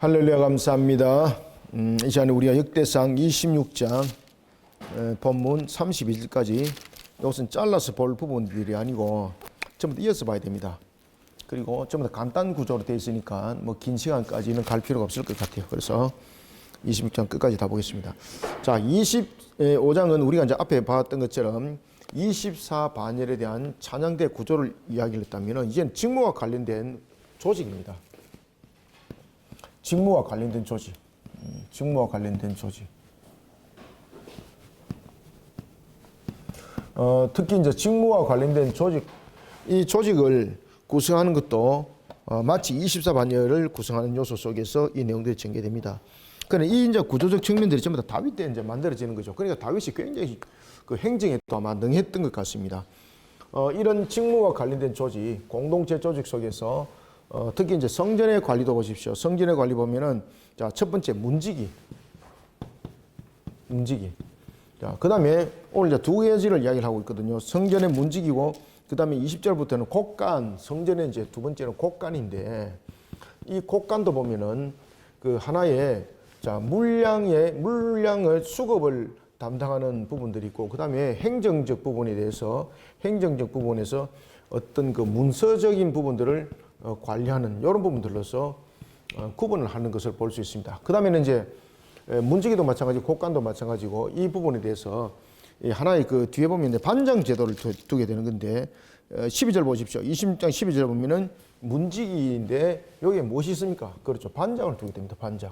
할렐루야 감사합니다. 이 시간에 우리가 역대상 26장 본문 32절까지 이것은 잘라서 볼 부분들이 아니고 전부 다 이어서 봐야 됩니다. 그리고 전부 다 간단 구조로 되어 있으니까 뭐 긴 시간까지는 갈 필요가 없을 것 같아요. 그래서 26장 끝까지 다 보겠습니다. 자, 25장은 우리가 이제 앞에 봤던 것처럼 24반열에 대한 찬양대 구조를 이야기를 했다면 이제는 직무와 관련된 조직입니다. 직무와 관련된 조직. 직무와 관련된 조직. 특히 이제 직무와 관련된 조직, 이 조직을 구성하는 것도 마치 24반열을 구성하는 요소 속에서 이 내용들이 전개됩니다. 그러나 이 이제 구조적 측면들이 전부 다 다윗 때 이제 만들어지는 거죠. 그러니까 다윗이 굉장히 그 행정에 또 아마 능했던 것 같습니다. 이런 직무와 관련된 조직, 공동체 조직 속에서 특히 이제 성전의 관리도 보십시오. 성전의 관리 보면은 자, 첫 번째 문지기. 자, 그다음에 오늘 이제 두 가지를 이야기를 하고 있거든요. 성전의 문지기고 그다음에 20절부터는 곡간, 성전의 이제 두 번째는 곡간인데 이 곡간도 보면은 그 하나의 자, 물량을 수급을 담당하는 부분들이 있고 그다음에 행정적 부분에 대해서 행정적 부분에서 어떤 그 문서적인 부분들을 관리하는 이런 부분들로서 구분을 하는 것을 볼 수 있습니다. 그 다음에는 이제 문지기도 마찬가지고 곡간도 마찬가지고 이 부분에 대해서 하나의 그 뒤에 보면 반장 제도를 두게 되는 건데 12절 보십시오. 26장 12절 보면은 문지기인데 여기에 무엇이 있습니까? 그렇죠. 반장을 두게 됩니다. 반장.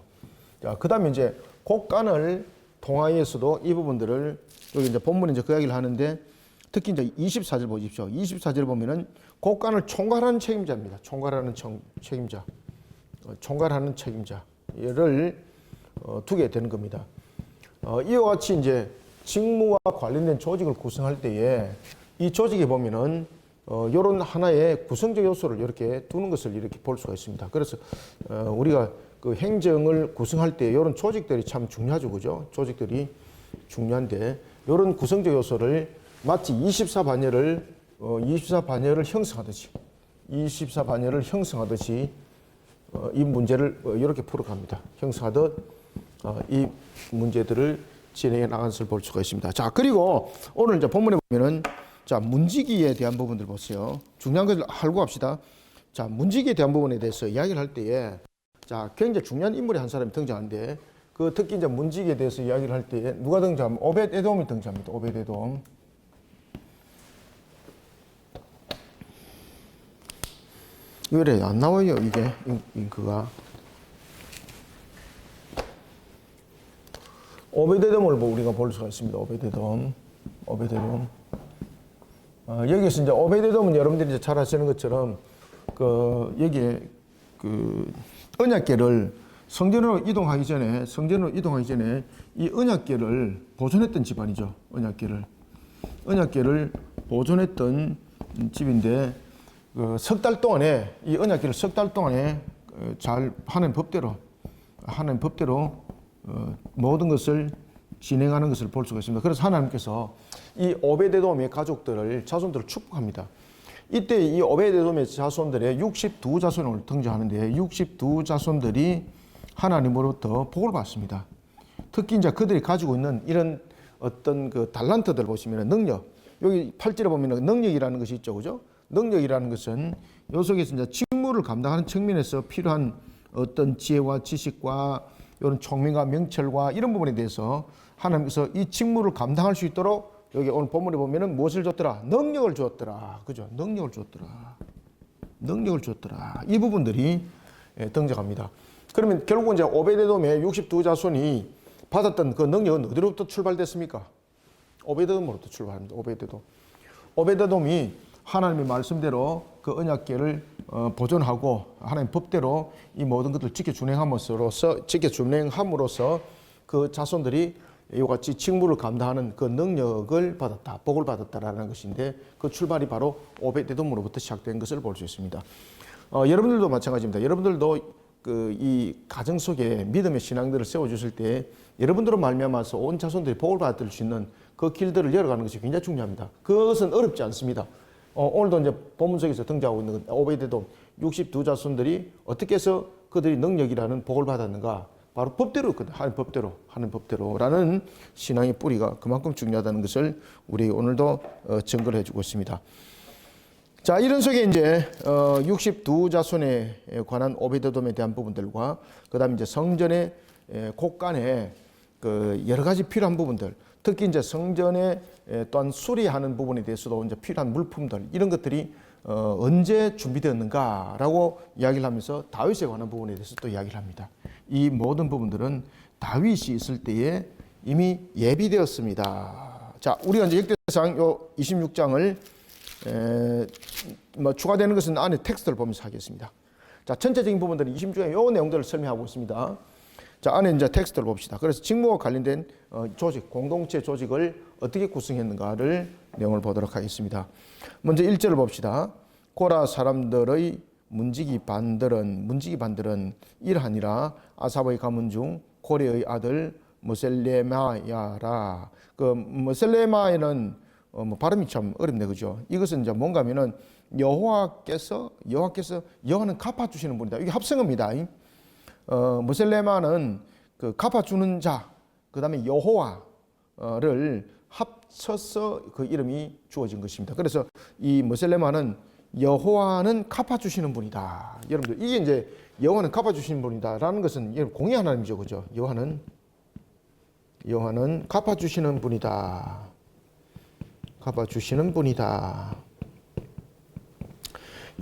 자, 그 다음에 이제 곡간을 통하여서도 이 부분들을 여기 이제 본문에 이제 그 이야기를 하는데 특히 이제 24절 보십시오. 24절 보면은 곡간을 총괄하는 책임자입니다. 총괄하는 책임자. 총괄하는 책임자를 두게 되는 겁니다. 이와 같이 이제 직무와 관련된 조직을 구성할 때에 이 조직에 보면은 이런 하나의 구성적 요소를 이렇게 두는 것을 이렇게 볼 수가 있습니다. 그래서 우리가 그 행정을 구성할 때 이런 조직들이 참 중요하죠, 그죠? 조직들이 중요한데 이런 구성적 요소를 마치 24반열을 형성하듯이 이 문제를 이렇게 풀어갑니다. 형성하듯 이 문제들을 진행해 나가는 것을 볼 수가 있습니다. 자, 그리고 오늘 이제 본문에 보면은 자, 문지기에 대한 부분들 보세요. 중요한 것을 알고 합시다. 자, 문지기에 대한 부분에 대해서 이야기를 할 때에 자, 굉장히 중요한 인물이 한 사람이 등장하는데 그 특히 이제 문지기에 대해서 이야기를 할 때에 누가 등장하면 오벳에돔이 등장합니다. 오벳에돔. 왜 안 나와요, 이게, 잉크가. 오벳에돔을 우리가 볼 수가 있습니다. 오벳에돔. 여기서 이제 오벳에돔은 여러분들이 이제 잘 아시는 것처럼, 여기에 언약궤를 성전으로 이동하기 전에 이 언약궤를 보존했던 집안이죠. 언약궤를 보존했던 집인데, 석 달 동안에 이 언약궤를 석 달 동안에 잘 하는 법대로 모든 것을 진행하는 것을 볼 수가 있습니다. 그래서 하나님께서 이 오벳에돔의 자손들을 축복합니다. 이때 이 오벳에돔의 자손들의 62자손을 등장하는데 62자손들이 하나님으로부터 복을 받습니다. 특히 이제 그들이 가지고 있는 이런 어떤 그 달란트들 보시면 능력, 여기 8절에 보면 능력이라는 것이 있죠, 그죠? 능력이라는 것은 요 속에서 이제 직무를 감당하는 측면에서 필요한 어떤 지혜와 지식과 이런 총명과 명철과 이런 부분에 대해서 하나님께서 이 직무를 감당할 수 있도록 여기 오늘 본문에 보면은 무엇을 줬더라? 능력을 주었더라. 그죠? 능력을 주었더라. 이 부분들이 등장합니다. 그러면 결국 이제 오벳에돔의 62자손이 받았던 그 능력은 어디로부터 출발됐습니까? 오벳에돔으로부터 출발합니다. 오벳에돔이 하나님의 말씀대로 그 언약궤를 보존하고 하나님 법대로 이 모든 것들을 지켜 준행함으로써 그 자손들이 이와 같이 직무를 감당하는 그 능력을 받았다, 복을 받았다라는 것인데 그 출발이 바로 오벳에돔으로부터 시작된 것을 볼 수 있습니다. 여러분들도 마찬가지입니다. 여러분들도 이 가정 속에 믿음의 신앙들을 세워주실 때 여러분들로 말미암아서 온 자손들이 복을 받을 수 있는 그 길들을 열어가는 것이 굉장히 중요합니다. 그것은 어렵지 않습니다. 오늘도 이제 본문 속에서 등장하고 있는 오벳에돔 62자손들이 어떻게 해서 그들이 능력이라는 복을 받았는가? 바로 법대로 하는 법대로라는 신앙의 뿌리가 그만큼 중요하다는 것을 우리 오늘도 증거를 해주고 있습니다. 자, 이런 속에 이제 62자손에 관한 오베데돔에 대한 부분들과 그다음에 이제 성전의 곳간에 그 여러 가지 필요한 부분들, 특히 이제 성전에 또한 수리하는 부분에 대해서도 이제 필요한 물품들 이런 것들이 언제 준비되었는가라고 이야기를 하면서 다윗에 관한 부분에 대해서 또 이야기를 합니다. 이 모든 부분들은 다윗이 있을 때에 이미 예비되었습니다. 자, 우리가 이제 역대상 요 26장을 뭐 추가되는 것은 안에 텍스트를 보면서 하겠습니다. 자, 전체적인 부분들은 26장의 요 내용들을 설명하고 있습니다. 자, 안에 이제 텍스트를 봅시다. 그래서 직무와 관련된 조직, 공동체 조직을 어떻게 구성했는가를 내용을 보도록 하겠습니다. 먼저 1절을 봅시다. 고라 사람들의 문지기 반들은 이러하니라. 아삽의 가문 중 고레의 아들 무셀레마야라. 그 무셀레마야는 발음이 참 어렵네, 그죠? 이것은 이제 뭔가 하면은 여호와는 갚아주시는 분이다. 이게 합성어입니다. 무셀레마는 그 갚아주는 자, 그 다음에 여호와를 합쳐서 그 이름이 주어진 것입니다. 그래서 이 무셀레마는 여호와는 갚아주시는 분이다. 여러분들, 이게 이제 여호와는 갚아주시는 분이다라는 것은 공의 하나님이죠, 그죠? 여호와는 갚아주시는 분이다. 갚아주시는 분이다.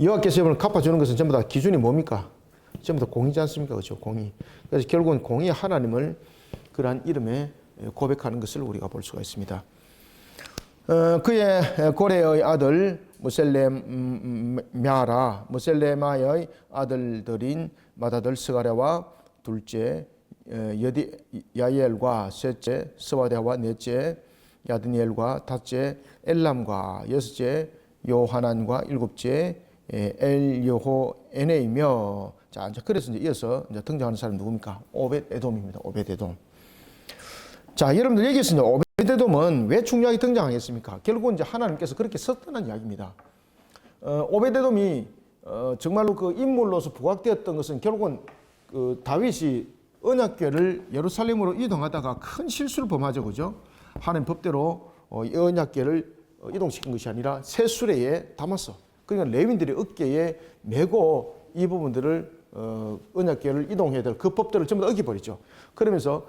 여호와께서 여러분을 갚아주는 것은 전부 다 기준이 뭡니까? 전부 다 공의지 않습니까? 그렇죠? 공의. 그래서 결국은 공의 하나님을 그러한 이름에 고백하는 것을 우리가 볼 수가 있습니다. 그의 고레의 아들 무셀레마의 아들들인 맏아들 스가랴와 둘째 야엘과 셋째 스와랴와 넷째 야드니엘과 다섯째 엘람과 여섯째 요하난과 일곱째 엘여호에네이며. 자, 그래서 이제 이어서 이제 등장하는 사람이 누굽니까? 오벳에돔입니다. 오벳에돔. 자, 여러분들 얘기했습니다. 오벳에돔은 왜 중요하게 등장하겠습니까? 결국은 이제 하나님께서 그렇게 썼다는 이야기입니다. 오벳에돔이 정말로 그 인물로서 부각되었던 것은 결국은 그 다윗이 언약궤를 예루살렘으로 이동하다가 큰 실수를 범하죠, 그죠? 하나님 법대로 이 언약궤를 이동시킨 것이 아니라 새 수레에 담았어. 그러니까 레위인들이 어깨에 메고 이 부분들을 언약궤를 이동해야 될 그 법들을 전부 다 어겨버리죠. 그러면서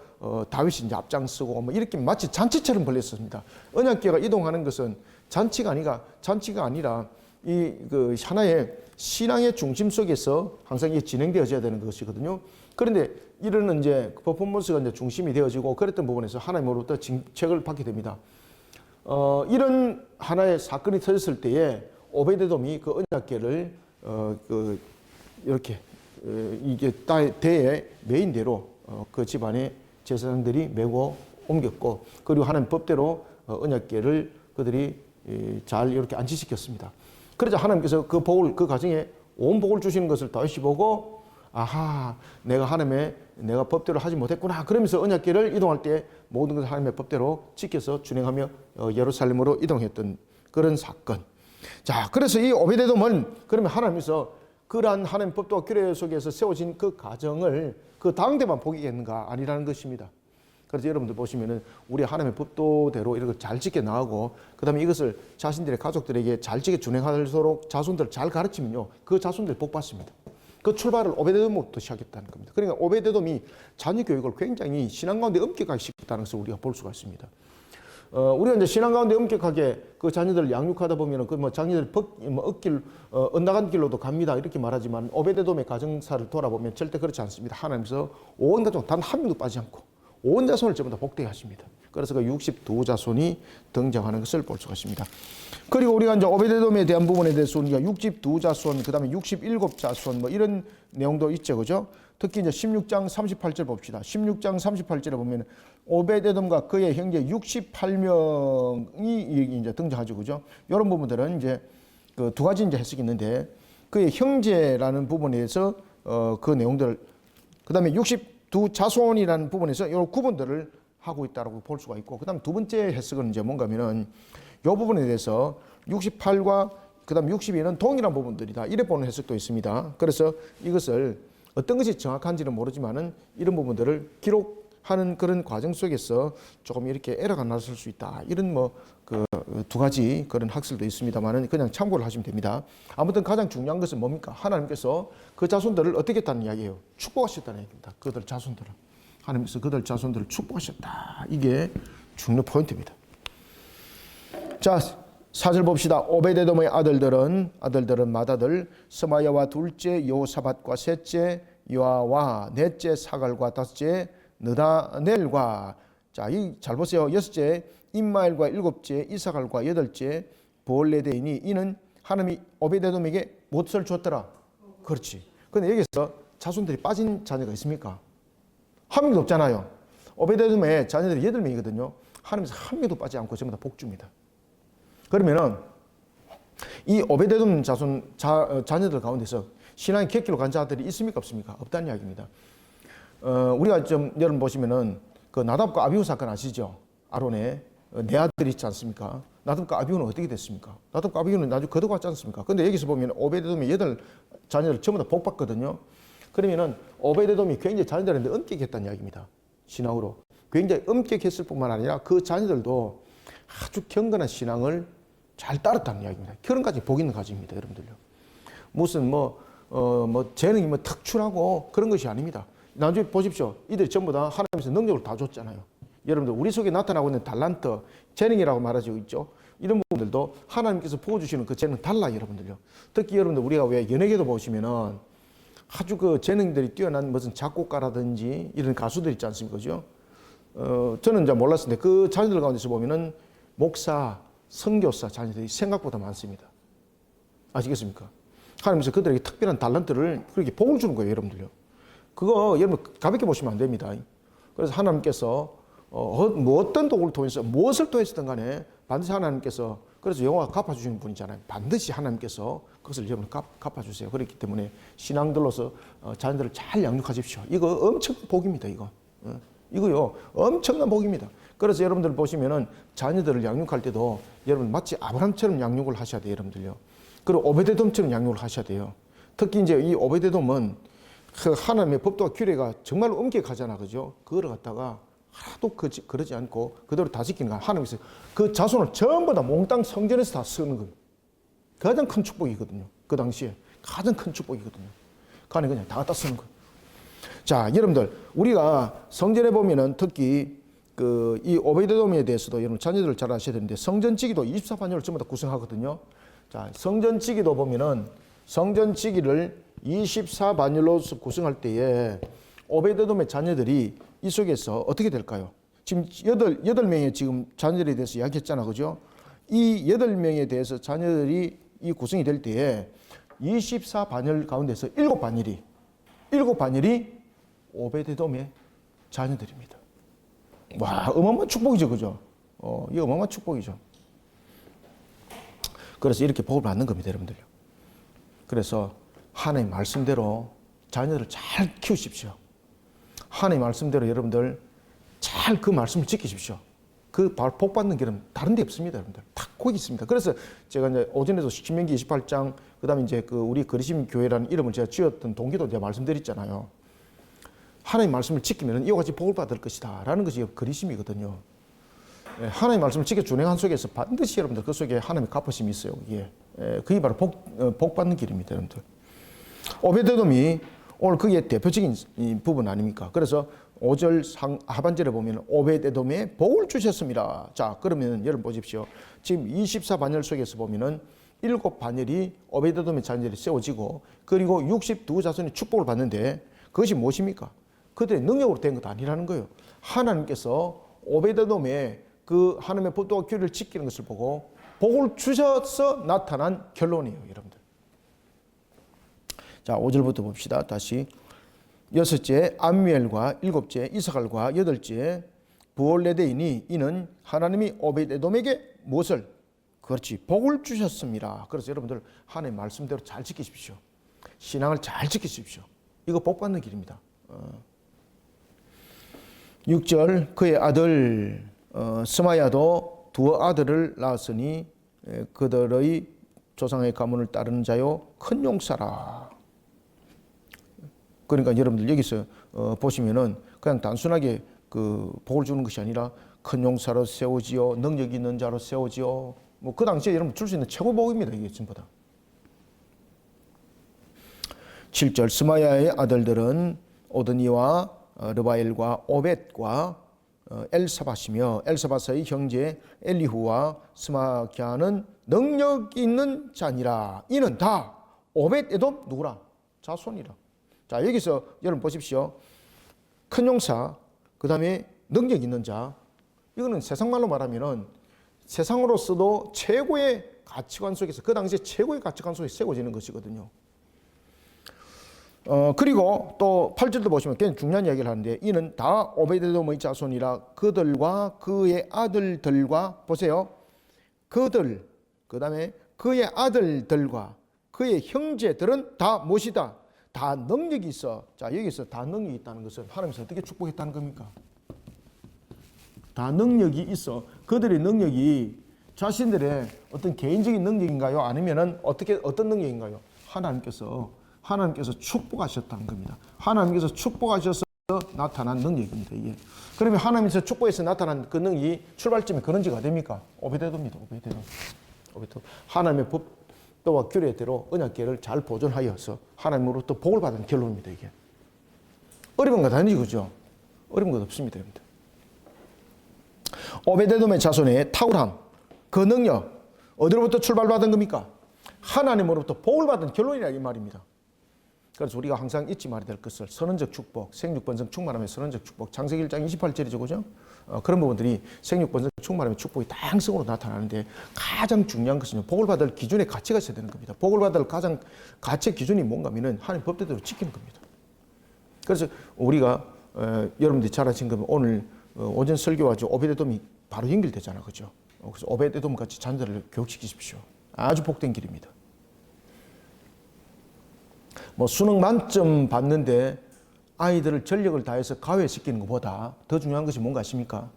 다윗이 이제 앞장서고 뭐 이렇게 마치 잔치처럼 벌렸습니다. 언약궤가 이동하는 것은 잔치가 아니라 이 그 하나의 신앙의 중심 속에서 항상 이게 진행되어져야 되는 것이거든요. 그런데 이런 이제 퍼포먼스가 이제 중심이 되어지고 그랬던 부분에서 하나님으로부터 징책을 받게 됩니다. 이런 하나의 사건이 터졌을 때에 오베데돔이 그 언약궤를 이렇게 이게 대의 메인대로 그 집안의 제사장들이 메고 옮겼고, 그리고 하나님 법대로 언약궤를 그들이 잘 이렇게 안치시켰습니다. 그러자 하나님께서 그 복을, 그 가정에 온 복을 주시는 것을 다윗이 보고, 아하, 내가 법대로 하지 못했구나. 그러면서 언약궤를 이동할 때 모든 것을 하나님의 법대로 지켜서 준행하며 예루살렘으로 이동했던 그런 사건. 자, 그래서 이 오베데돔은 그러면 하나님께서 그러한 하나님 법도와 규례 속에서 세워진 그 가정을 그 당대만 복이겠는가? 아니라는 것입니다. 그래서 여러분들 보시면은 우리 하나님의 법도대로 이런 걸 잘 지켜 나가고, 그 다음에 이것을 자신들의 가족들에게 잘 지켜 준행하도록 자손들을 잘 가르치면요, 그 자손들이 복 받습니다. 그 출발을 오베데돔부터 시작했다는 겁니다. 그러니까 오베데돔이 자녀 교육을 굉장히 신앙 가운데 엄격하게 시켰다는 것을 우리가 볼 수가 있습니다. 우리가 이제 신앙 가운데 엄격하게 그 자녀들을 양육하다 보면은 그 뭐 자녀들 엇나간 길로도 갑니다 이렇게 말하지만, 오베데돔의 가정사를 돌아보면 절대 그렇지 않습니다. 하나님께서 온 가족 단 한 명도 빠지지 않고 온 자손을 전부 다 복되게 하십니다. 그래서 그 62자손이 등장하는 것을 볼 수가 있습니다. 그리고 우리가 이제 오베데돔에 대한 부분에 대해서 우리가 62자손, 그 다음에 67자손 뭐 이런 내용도 있죠, 그죠? 특히 이제 16장 38절 봅시다. 16장 38절에 보면 오베데돔과 그의 형제 68명이 이제 등장하죠, 그죠? 이런 부분들은 이제 그 두 가지 이제 해석이 있는데, 그의 형제라는 부분에서 그 내용들, 그 다음에 62자손이라는 부분에서 이런 구분들을 하고 있다고 볼 수가 있고, 그 다음 두 번째 해석은 이제 뭔가면은 이 부분에 대해서 68과 그 다음 62는 동일한 부분들이다, 이래 보는 해석도 있습니다. 그래서 이것을 어떤 것이 정확한지는 모르지만은 이런 부분들을 기록하는 그런 과정 속에서 조금 이렇게 에러가 났을 수 있다. 이런 뭐 그 두 가지 그런 학설도 있습니다만은 그냥 참고를 하시면 됩니다. 아무튼 가장 중요한 것은 뭡니까? 하나님께서 그 자손들을 어떻게 했다는 이야기예요. 축복하셨다는 얘기입니다. 그들 자손들을. 하나님께서 그들 자손들을 축복하셨다. 이게 중요 포인트입니다. 자, 4절 봅시다. 오베데돔의 아들들은 맏아들 스마야와 둘째 여호사밧과 셋째 요아와 넷째 사갈과 다섯째 느다넬과 자, 이 잘 보세요. 여섯째 임마엘과 일곱째 이사갈과 여덟째 부올레데이니 이는 하나님이 오베데돔에게 무엇을 줬더라? 그렇지. 근데 여기서 자손들이 빠진 자녀가 있습니까? 한 명도 없잖아요. 오베데돔의 자녀들이 8명이거든요. 하나님께서 한 명도 빠지지 않고 전부 다 복주입니다. 그러면은 이 오베데돔 자녀들 가운데서 신앙의 객기로 간 자들이 있습니까? 없습니까? 없다는 이야기입니다. 우리가 좀 여러분 보시면은 그 나답과 아비후 사건 아시죠? 아론의 네 아들이 있지 않습니까? 나답과 아비후는 어떻게 됐습니까? 나답과 아비후는 나중에 거둬갔지 않습니까? 근데 여기서 보면 오베데돔의 8 자녀들 전부 다 복받거든요. 그러면은 오베데돔이 굉장히 자녀들한테 엄격했다는 이야기입니다. 신앙으로. 굉장히 엄격했을 뿐만 아니라 그 자녀들도 아주 경건한 신앙을 잘 따랐다는 이야기입니다. 그런까지 복 있는 가정입니다, 여러분들요. 무슨 재능이 특출하고 그런 것이 아닙니다. 나중에 보십시오. 이들이 전부 다 하나님께서 능력을 다 줬잖아요. 여러분들 우리 속에 나타나고 있는 달란트, 재능이라고 말하고 있죠. 이런 부분들도 하나님께서 부어주시는 그 재능 달라요, 여러분들요. 특히 여러분들 우리가 왜 연예계도 보시면은 아주 그 재능들이 뛰어난 무슨 작곡가라든지 이런 가수들 있지 않습니까? 그죠? 저는 이제 몰랐는데 그 자녀들 가운데서 보면은 목사, 선교사 자녀들이 생각보다 많습니다. 아시겠습니까? 하나님께서 그들에게 특별한 달란트를 그렇게 복을 주는 거예요, 여러분들요. 그거 여러분 가볍게 보시면 안 됩니다. 그래서 하나님께서 어떤 도구를 통해서 무엇을 통해서든 간에 반드시 하나님께서 그래서 영화가 갚아주시는 분이잖아요. 반드시 하나님께서 그것을 여러분 갚아주세요. 그렇기 때문에 신앙들로서 자녀들을 잘 양육하십시오. 이거 엄청난 복입니다. 이거요 엄청난 복입니다. 그래서 여러분들 보시면은 자녀들을 양육할 때도 여러분 마치 아브라함처럼 양육을 하셔야 돼요, 여러분들요. 그리고 오베데돔처럼 양육을 하셔야 돼요. 특히 이제 이 오베데돔은 그 하나님의 법도와 규례가 정말 엄격하잖아, 그죠? 그거를 갖다가 하나도 그러지 않고 그대로 다 지키는 거야. 하나님께서 그 자손을 전부 다 몽땅 성전에서 다 쓰는 거예요. 가장 큰 축복이거든요. 그 당시에 가장 큰 축복이거든요. 그 안에 그냥 다 갖다 쓰는 거예요. 자, 여러분들 우리가 성전에 보면은 특히 이 오베데돔에 대해서도 여러분 자녀들 잘 아셔야 되는데 성전지기도 24반열을 전부 다 구성하거든요. 자, 성전지기도 보면은 성전지기를 24반열로 구성할 때에 오베데돔의 자녀들이 이 속에서 어떻게 될까요? 지금 8명의 지금 자녀들에 대해서 이야기했잖아, 그죠? 이 8명에 대해서 자녀들이 이 구성이 될 때에 24반열 가운데서 7반열이 오베데돔의 자녀들입니다. 와, 어마어마한 축복이죠, 그죠? 이거 어마어마한 축복이죠. 그래서 이렇게 복을 받는 겁니다, 여러분들요. 그래서 하나님 말씀대로 자녀들을 잘 키우십시오. 하나님 말씀대로 여러분들 잘 그 말씀을 지키십시오. 그 복 받는 길은 다른 데 없습니다, 여러분들. 다 거기 있습니다. 그래서 제가 이제 오전에도 신명기 28장, 그 다음에 이제 우리 그리심 교회라는 이름을 제가 지었던 동기도 제가 말씀드렸잖아요. 하나님 말씀을 지키면 이와 같이 복을 받을 것이다. 라는 것이 그리심이거든요. 하나님 말씀을 지켜 준행한 속에서 반드시 여러분들 그 속에 하나님의 갚으심이 있어요. 그게 바로 복 받는 길입니다, 여러분들. 오베데돔이 오늘 그게 대표적인 부분 아닙니까? 그래서 5절 하반절에 보면 오베데돔에 복을 주셨습니다. 자, 그러면 여러분 보십시오. 지금 24반열 속에서 보면은 7반열이 오베데돔의 자녀들이 세워지고 그리고 62자손이 축복을 받는데 그것이 무엇입니까? 그들의 능력으로 된 것 아니라는 거예요. 하나님께서 오베데돔의 그 하나님의 법도와 규례를 지키는 것을 보고 복을 주셔서 나타난 결론이에요, 여러분들. 자, 5절부터 봅시다. 다시. 여섯째 암미엘과 일곱째 이사갈과 여덟째 부올레데이니 이는 하나님이 오베데돔에게 무엇을? 그렇지, 복을 주셨습니다. 그래서 여러분들 하나님의 말씀대로 잘 지키십시오. 신앙을 잘 지키십시오. 이거 복 받는 길입니다. 6절 그의 아들 스마야도 두 아들을 낳았으니 그들의 조상의 가문을 따르는 자요 큰 용사라. 그러니까 여러분들 여기서 보시면은 그냥 단순하게 그 복을 주는 것이 아니라 큰 용사로 세우지요, 능력 있는 자로 세우지요. 뭐 그 당시에 여러분 줄 수 있는 최고 복입니다. 이게 전부 다. 7절 스마야의 아들들은 오드니와 르바엘과 오벳과 엘사밧이며 엘사밧의 형제 엘리후와 스마기아는 능력 있는 자니라. 이는 다 오벳에돔 누구라? 자손이라. 자, 여기서 여러분 보십시오. 큰 용사, 그 다음에 능력 있는 자. 이거는 세상말로 말하면은 세상으로서도 최고의 가치관 속에서, 그 당시에 최고의 가치관 속에 세워지는 것이거든요. 그리고 또 8절도 보시면 굉장히 중요한 이야기를 하는데, 이는 다 오베데돔의 자손이라. 그들과 그의 아들들과, 보세요. 그들, 그 다음에 그의 아들들과 그의 형제들은 다 무엇이다? 다 능력이 있어. 자, 여기서 다 능력이 있다는 것은 하나님께서 어떻게 축복했다는 겁니까? 다 능력이 있어. 그들의 능력이 자신들의 어떤 개인적인 능력인가요? 아니면은 어떤 능력인가요? 하나님께서 축복하셨다는 겁니다. 하나님께서 축복하셔서 나타난 능력입니다. 이게. 그러면 하나님께서 축복해서 나타난 그 능력이 출발점이 그런 지가 됩니까? 오베데돔입니다. 오베데돔. 하나님의 법도와 규례대로 언약궤를 잘 보존하여서 하나님으로부터 복을 받은 결론입니다. 이게. 어려운 것 아니죠, 그죠? 어려운 것 없습니다, 여러분들. 오베데돔의 자손의 탁월함, 그 능력 어디로부터 출발받은 겁니까? 하나님으로부터 복을 받은 결론이라 이 말입니다. 그래서 우리가 항상 잊지 말아야 될 것을 선언적 축복, 생육번성 충만함의 선언적 축복, 창세기 1장 28절이죠, 그죠? 그런 부분들이 생육번성 충만함의 축복이 다양성으로 나타나는데, 가장 중요한 것은 복을 받을 기준의 가치가 있어야 되는 겁니다. 복을 받을 가장 가치 기준이 뭔가 하면은 하나님 법대로 지키는 겁니다. 그래서 우리가 여러분들이 잘 아신 것은 오늘 오전 설교와 오베데돔이 바로 연결되잖아, 그죠? 그래서 오베데돔 같이 자녀들을 교육시키십시오. 아주 복된 길입니다. 뭐 수능 만점 받는데 아이들을 전력을 다해서 가외시키는 것보다 더 중요한 것이 뭔가 아십니까?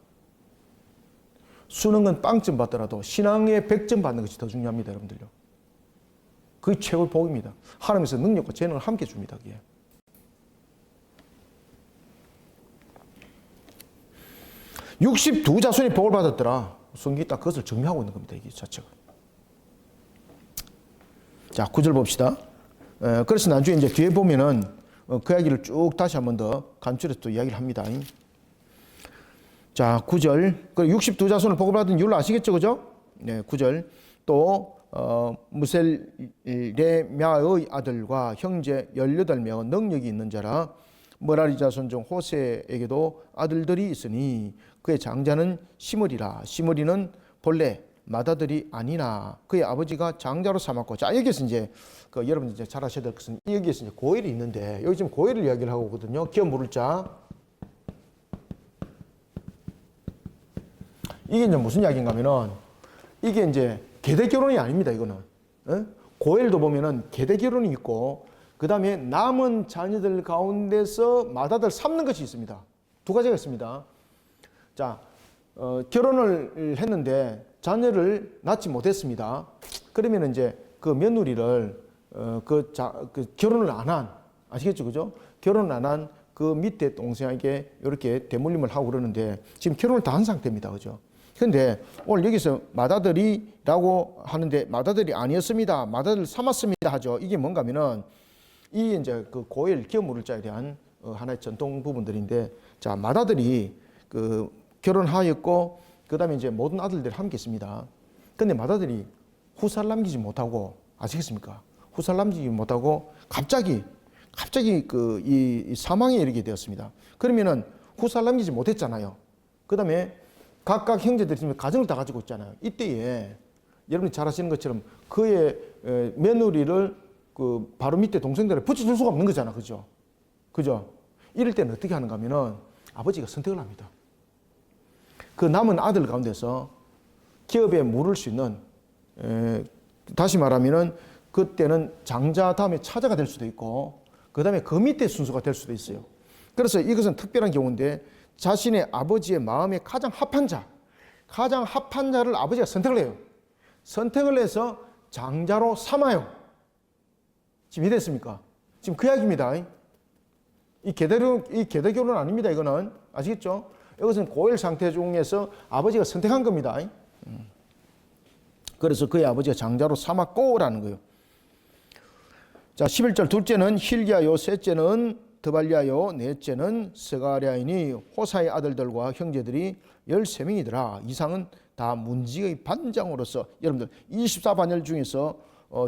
수능은 빵점 받더라도 신앙의 100점 받는 것이 더 중요합니다, 여러분들요. 그게 최고의 복입니다. 하나님께서 능력과 재능을 함께 줍니다, 그게. (62) 자손이 복을 받았더라. 성경이 딱 그것을 정리하고 있는 겁니다, 이게 자체가. 자, 9절 봅시다. 그래서 나중에 이제 뒤에 보면은 그 이야기를 쭉 다시 한 번 더 간추려서 또 이야기를 합니다. 자, 9절. 62자손을 복을 받은 이유를 아시겠죠, 그죠? 네, 9절. 또 무셀레미아의 아들과 형제 18명은 능력이 있는 자라. 머라리 자손 중 호세에게도 아들들이 있으니 그의 장자는 시므리라. 시므리는 본래 맏아들이 아니나 그의 아버지가 장자로 삼았고. 자, 여기서 이제 여러분 이제 잘 아셔야 될 것은, 여기에서 이제 고엘이 있는데, 여기 지금 고엘을 이야기를 하고 있거든요. 기업 물을 자. 이게 이제 무슨 이야기인가 하면은, 이게 이제 계대 결혼이 아닙니다, 이거는. 고엘도 보면은 계대 결혼이 있고, 그 다음에 남은 자녀들 가운데서 맏아들 삼는 것이 있습니다. 두 가지가 있습니다. 자, 결혼을 했는데 자녀를 낳지 못했습니다. 그러면 이제 그 며느리를 결혼을 안 한, 아시겠죠, 그죠? 결혼을 안 한 그 밑에 동생에게 이렇게 대물림을 하고 그러는데, 지금 결혼을 다 한 상태입니다, 그죠? 근데 오늘 여기서 맏아들이라고 하는데 맏아들이 아니었습니다, 맏아들 삼았습니다 하죠. 이게 뭔가 하면은 이 이제 그 고엘 기업 물을 자에 대한 하나의 전통 부분들인데, 자, 맏아들이 결혼하였고, 그 다음에 이제 모든 아들들이 함께 있습니다. 근데 맏아들이 후사를 남기지 못하고, 아시겠습니까? 후사를 남기지 못하고 갑자기 이 사망에 이르게 되었습니다. 그러면은 후사를 남기지 못했잖아요. 그 다음에 각각 형제들이 지금 가정을 다 가지고 있잖아요. 이때에 여러분이 잘 아시는 것처럼 그의 며느리를 바로 밑에 동생들을 붙여줄 수가 없는 거잖아, 그죠? 그죠? 이럴 때는 어떻게 하는가 하면은 아버지가 선택을 합니다. 그 남은 아들 가운데서 기업에 물을 수 있는, 다시 말하면은 그때는 장자 다음에 차자가 될 수도 있고, 그 다음에 그 밑에 순서가 될 수도 있어요. 그래서 이것은 특별한 경우인데, 자신의 아버지의 마음에 가장 합한 자를 아버지가 선택을 해요. 선택을 해서 장자로 삼아요. 지금 이해됐습니까? 지금 그 이야기입니다. 이 계대교는 아닙니다. 이거는 아시겠죠? 이것은 고일 상태 중에서 아버지가 선택한 겁니다. 그래서 그의 아버지가 장자로 삼았고라는 거예요. 자, 11절 둘째는 힐기야요, 셋째는 드발리야요, 넷째는 스가랴이니 호사의 아들들과 형제들이 13명이더라. 이상은 다 문지기의 반장으로서 여러분들 24반열 중에서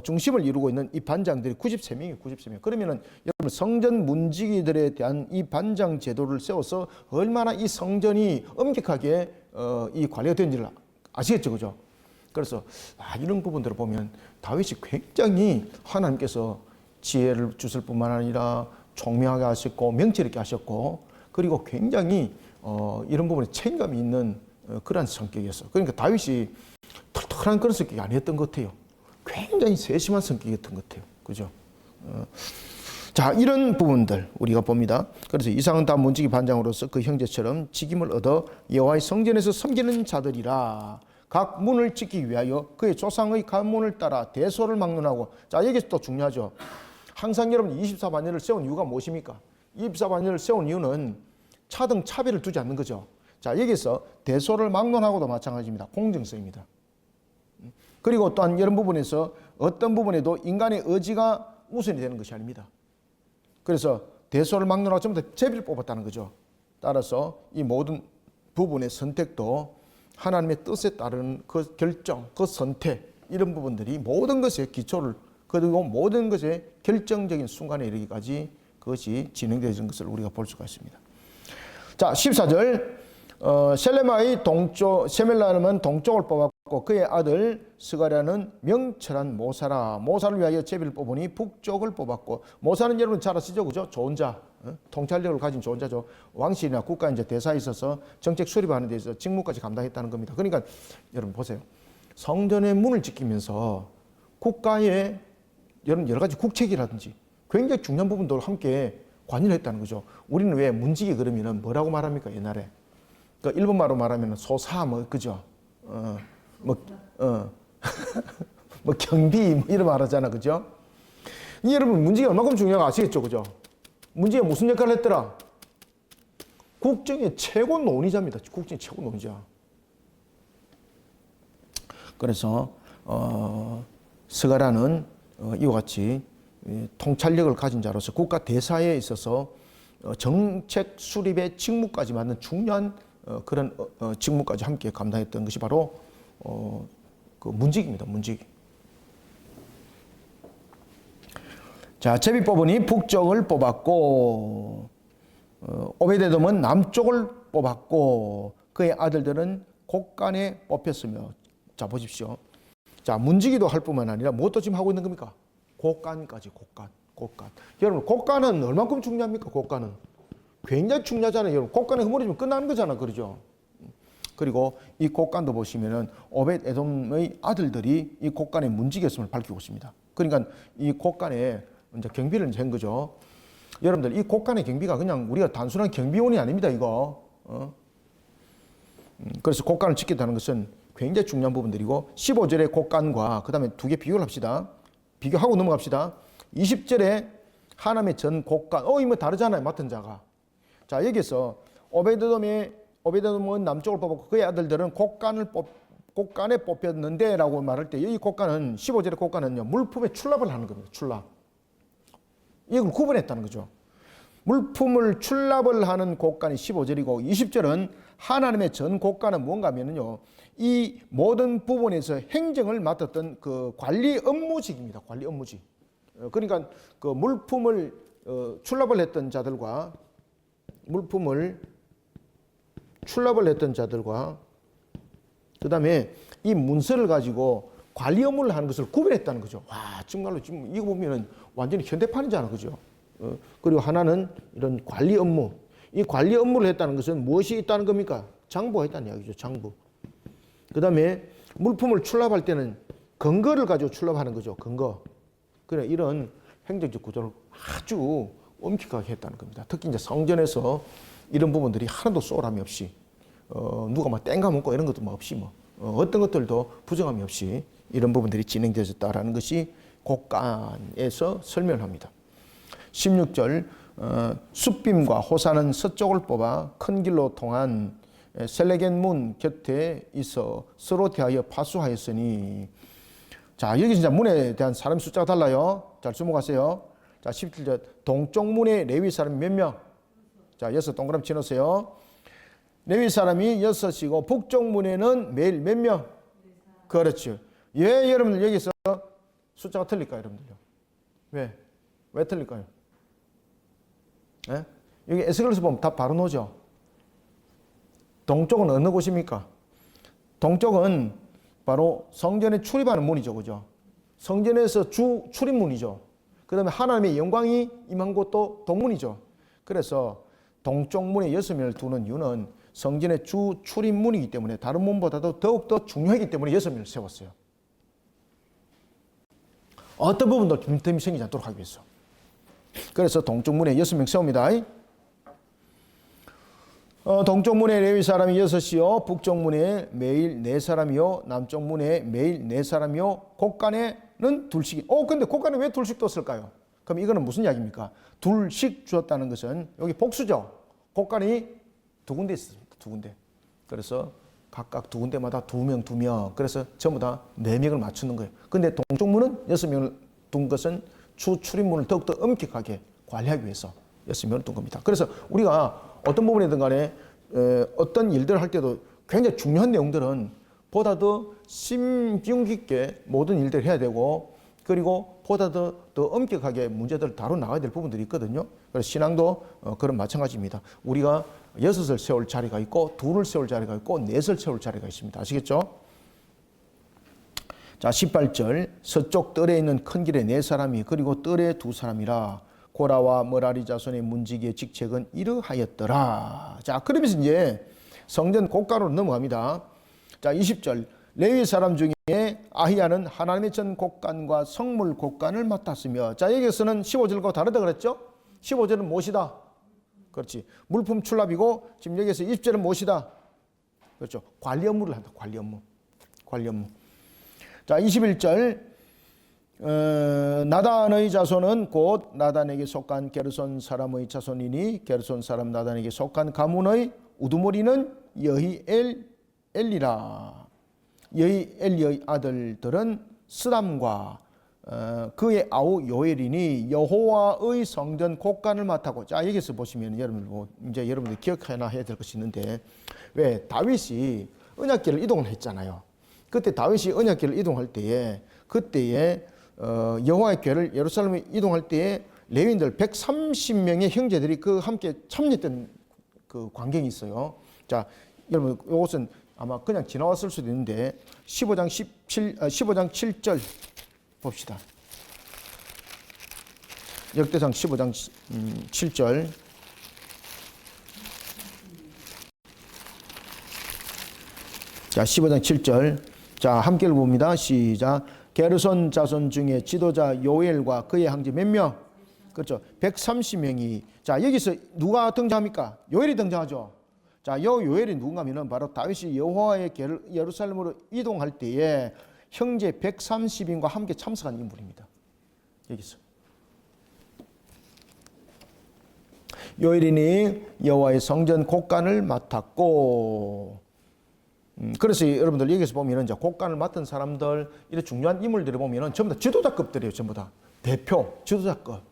중심을 이루고 있는 이 반장들이 93명이에요. 93명. 그러면은 여러분 성전 문지기들에 대한 이 반장 제도를 세워서 얼마나 이 성전이 엄격하게 이 관리가 되는지를 아시겠죠, 그죠? 그래서 이런 부분들을 보면 다윗이 굉장히 하나님께서 지혜를 주실 뿐만 아니라 총명하게 하셨고 명철 있게 하셨고 그리고 굉장히 이런 부분에 책임감이 있는 그런 성격이었어요. 그러니까 다윗이 털털한 그런 성격이 아니었던 것 같아요. 굉장히 세심한 성격이었던 것 같아요. 그죠? 자, 이런 부분들 우리가 봅니다. 그래서 이상은 다 문지기 반장으로서 그 형제처럼 직임을 얻어 여호와의 성전에서 섬기는 자들이라. 각 문을 지키기 위하여 그의 조상의 가문을 따라 대소를 막론하고. 자, 여기서 또 중요하죠. 항상 여러분 24반열을 세운 이유가 무엇입니까? 24반열을 세운 이유는 차등 차별을 두지 않는 거죠. 자, 여기서 대소를 막론하고도 마찬가지입니다. 공정성입니다. 그리고 또한 이런 부분에서 어떤 부분에도 인간의 의지가 우선이 되는 것이 아닙니다. 그래서 대소를 막론하고 전부 다 제비를 뽑았다는 거죠. 따라서 이 모든 부분의 선택도 하나님의 뜻에 따른 그 결정, 그 선택 이런 부분들이 모든 것의 기초를 그리고 모든 것의 결정적인 순간에 이르기까지 그것이 진행되는 것을 우리가 볼 수가 있습니다. 자, 14절 셀레마의 동쪽 세멜라는 동쪽을 뽑았고 그의 아들 스가랴는 명철한 모사라. 모사를 위하여 제비를 뽑으니 북쪽을 뽑았고 모사는 여러분 잘 아시죠, 그죠? 좋은 자, 통찰력을 가진 좋은 자죠. 왕실이나 국가 이제 대사에 있어서 정책 수립하는 데 있어서 직무까지 감당했다는 겁니다. 그러니까 여러분 보세요. 성전의 문을 지키면서 국가의 여러 가지 국책이라든지 굉장히 중요한 부분도 함께 관여를 했다는 거죠. 우리는 왜 문지기 그러면은 뭐라고 말합니까? 옛날에 그 일본말로 말하면 소사 뭐 그죠? 뭐 경비 뭐 이런 말 하잖아, 그죠? 여러분 문지기가 얼마큼 중요한가 아시겠죠, 그죠? 문지기가 무슨 역할을 했더라? 국정의 최고 논의자입니다. 국정의 최고 논의자. 그래서 스가랴는 이와 같이 통찰력을 가진 자로서 국가 대사에 있어서 정책 수립의 직무까지 맡는 중요한 그런 직무까지 함께 감당했던 것이 바로 그 문지기입니다. 문지기. 자, 제비 뽑으니 북쪽을 뽑았고 오베데돔은 남쪽을 뽑았고 그의 아들들은 곡간에 뽑혔으며. 자, 보십시오. 자, 문지기도 할 뿐만 아니라 무엇도 지금 하고 있는 겁니까? 곡간까지, 곡간. 여러분, 곡간은 얼마큼 중요합니까? 곡간은 굉장히 중요하잖아요. 여러분, 곡간에 흐물어지면 끝나는 거잖아, 그러죠? 그리고 이 곡간도 보시면은 오벳 에돔의 아들들이 이 곡간의 문지기였음을 밝히고 있습니다. 그러니까 이 곡간에 이제 경비를 한 거죠. 여러분들, 이 곡간의 경비가 그냥 우리가 단순한 경비원이 아닙니다, 이거. 그래서 곡간을 지켰다는 것은 굉장히 중요한 부분들이고 15절의 곡간과 그 다음에 두 개 비교를 합시다. 비교하고 넘어갑시다. 20절에 하나님의 전 곡간. 이거 다르잖아요. 맡은 자가. 자, 여기서 오베데돔은 남쪽을 뽑았고 그의 아들들은 곡간에 뽑혔는데 라고 말할 때 이 곡간은 15절의 곡간은요. 물품에 출납을 하는 겁니다. 출납. 이걸 구분했다는 거죠. 물품을 출납을 하는 곡간이 15절이고 20절은 하나님의 전 곡간은 뭔가 하면요. 이 모든 부분에서 행정을 맡았던 그 관리 업무직입니다. 관리 업무직. 그러니까 그 물품을 출납을 했던 자들과 그다음에 이 문서를 가지고 관리 업무를 하는 것을 구분했다는 거죠. 와, 정말로 지금 이거 보면은 완전히 현대판이잖아, 그죠? 그리고 하나는 이런 관리 업무. 이 관리 업무를 했다는 것은 무엇이 있다는 겁니까? 장부가 있다는 이야기죠. 장부. 그 다음에 물품을 출납할 때는 근거를 가지고 출납하는 거죠. 근거. 그래, 이런 행정적 구조를 아주 엄격하게 했다는 겁니다. 특히 이제 성전에서 이런 부분들이 하나도 소홀함이 없이, 누가 막 땡가 먹고 이런 것도 뭐 없이 어떤 것들도 부정함이 없이 이런 부분들이 진행되었다라는 것이 곡간에서 설명합니다. 16절 숫빔과 호사는 서쪽을 뽑아 큰 길로 통한 셀레겐 문 곁에 있어 서로 대하여 파수하였으니. 자, 여기 진짜 문에 대한 사람 숫자가 달라요. 잘 주목하세요. 자, 17절. 동쪽 문에 레위 사람이 몇 명? 자, 6 동그라미 쳐놓으세요. 레위 사람이 6이고 북쪽 문에는 매일 몇 명? 그렇죠. 왜 여러분들 여기서 숫자가 틀릴까요, 여러분들요? 왜 틀릴까요? 네? 여기 에스겔에서 보면 답 바로 나오죠. 동쪽은 어느 곳입니까? 동쪽은 바로 성전에 출입하는 문이죠, 그죠? 성전에서 출입문이죠. 그 다음에 하나님의 영광이 임한 곳도 동문이죠. 그래서 동쪽 문에 6명을 두는 이유는 성전의 주 출입문이기 때문에 다른 문보다도 더욱더 중요하기 때문에 6명을 세웠어요. 어떤 부분도 빈틈이 생기지 않도록 하기 위해서. 그래서 동쪽 문에 6명 세웁니다. 동쪽 문에 레위 사람이 6이요, 북쪽 문에 매일 4사람이요, 남쪽 문에 매일 4사람이요, 곳간에는 둘씩. 근데 곳간에 왜 둘씩 뒀을까요? 그럼 이거는 무슨 이야기입니까? 둘씩 주었다는 것은 여기 복수죠. 곳간이 2군데 있습니다. 2군데. 그래서 각각 2군데마다 2명, 2명. 그래서 전부 다 4명을 맞추는 거예요. 근데 동쪽 문은 6명을 둔 것은 주 출입문을 더욱더 엄격하게 관리하기 위해서 6명을 둔 겁니다. 그래서 우리가 어떤 부분이든 간에 어떤 일들을 할 때도 굉장히 중요한 내용들은 보다 더 심경 깊게 모든 일들을 해야 되고, 그리고 보다 더 엄격하게 문제들을 다뤄 나가야 될 부분들이 있거든요. 그래서 신앙도 그런 마찬가지입니다. 우리가 6을 세울 자리가 있고 2를 세울 자리가 있고 4을 세울 자리가 있습니다. 아시겠죠? 자, 18절. 서쪽 뜰에 있는 큰 길에 4사람이 그리고 뜰에 2사람이라. 고라와 머라리 자손의 문지기의 직책은 이러하였더라. 자, 그러면서 이제 성전 곡간으로 넘어갑니다. 자, 20절. 레위 사람 중에 아히야는 하나님의 전 곡간과 성물 곡간을 맡았으며. 자, 여기서는 15절과 다르다 그랬죠? 15절은 무엇이다? 그렇지. 물품 출납이고, 지금 여기서 20절은 무엇이다? 그렇죠. 관리 업무를 한다. 관리 업무. 자, 21절. 나단의 자손은 곧 나단에게 속한 게르손 사람의 자손이니 게르손 사람 나단에게 속한 가문의 우두머리는 여히엘이라. 여히엘의 아들들은 스람과 그의 아우 요엘이니 여호와의 성전 곡간을 맡았고. 자, 여기서 보시면 여러분들 기억해놔야 될 것이 있는데, 왜 다윗이 언약궤를 이동을 했잖아요. 그때 다윗이 언약궤를 이동할 때에 그때에 여호와의 궤를 예루살렘에 이동할 때에 레위인들 130명의 형제들이 그 함께 참여했던 그 광경이 있어요. 자, 여러분 이것은 아마 그냥 지나왔을 수도 있는데 15장 7절 봅시다. 역대상 15장 7절. 자, 15장 7절. 자, 함께 봅니다. 시작. 게르손 자손 중에 지도자 요엘과 그의 형제 몇 명? 그렇죠. 130명이. 자, 여기서 누가 등장합니까? 요엘이 등장하죠. 자, 요엘이 누군가면은 바로 다윗이 여호와의 궤를 예루살렘으로 이동할 때에 형제 130인과 함께 참석한 인물입니다. 여기서. 요엘이니 여호와의 성전 곡간을 맡았고. 그래서 여러분들 여기서 보면은 이제 곡간을 맡은 사람들, 이런 중요한 인물들을 보면은 전부 다 지도자급들이에요. 전부 다 대표 지도자급.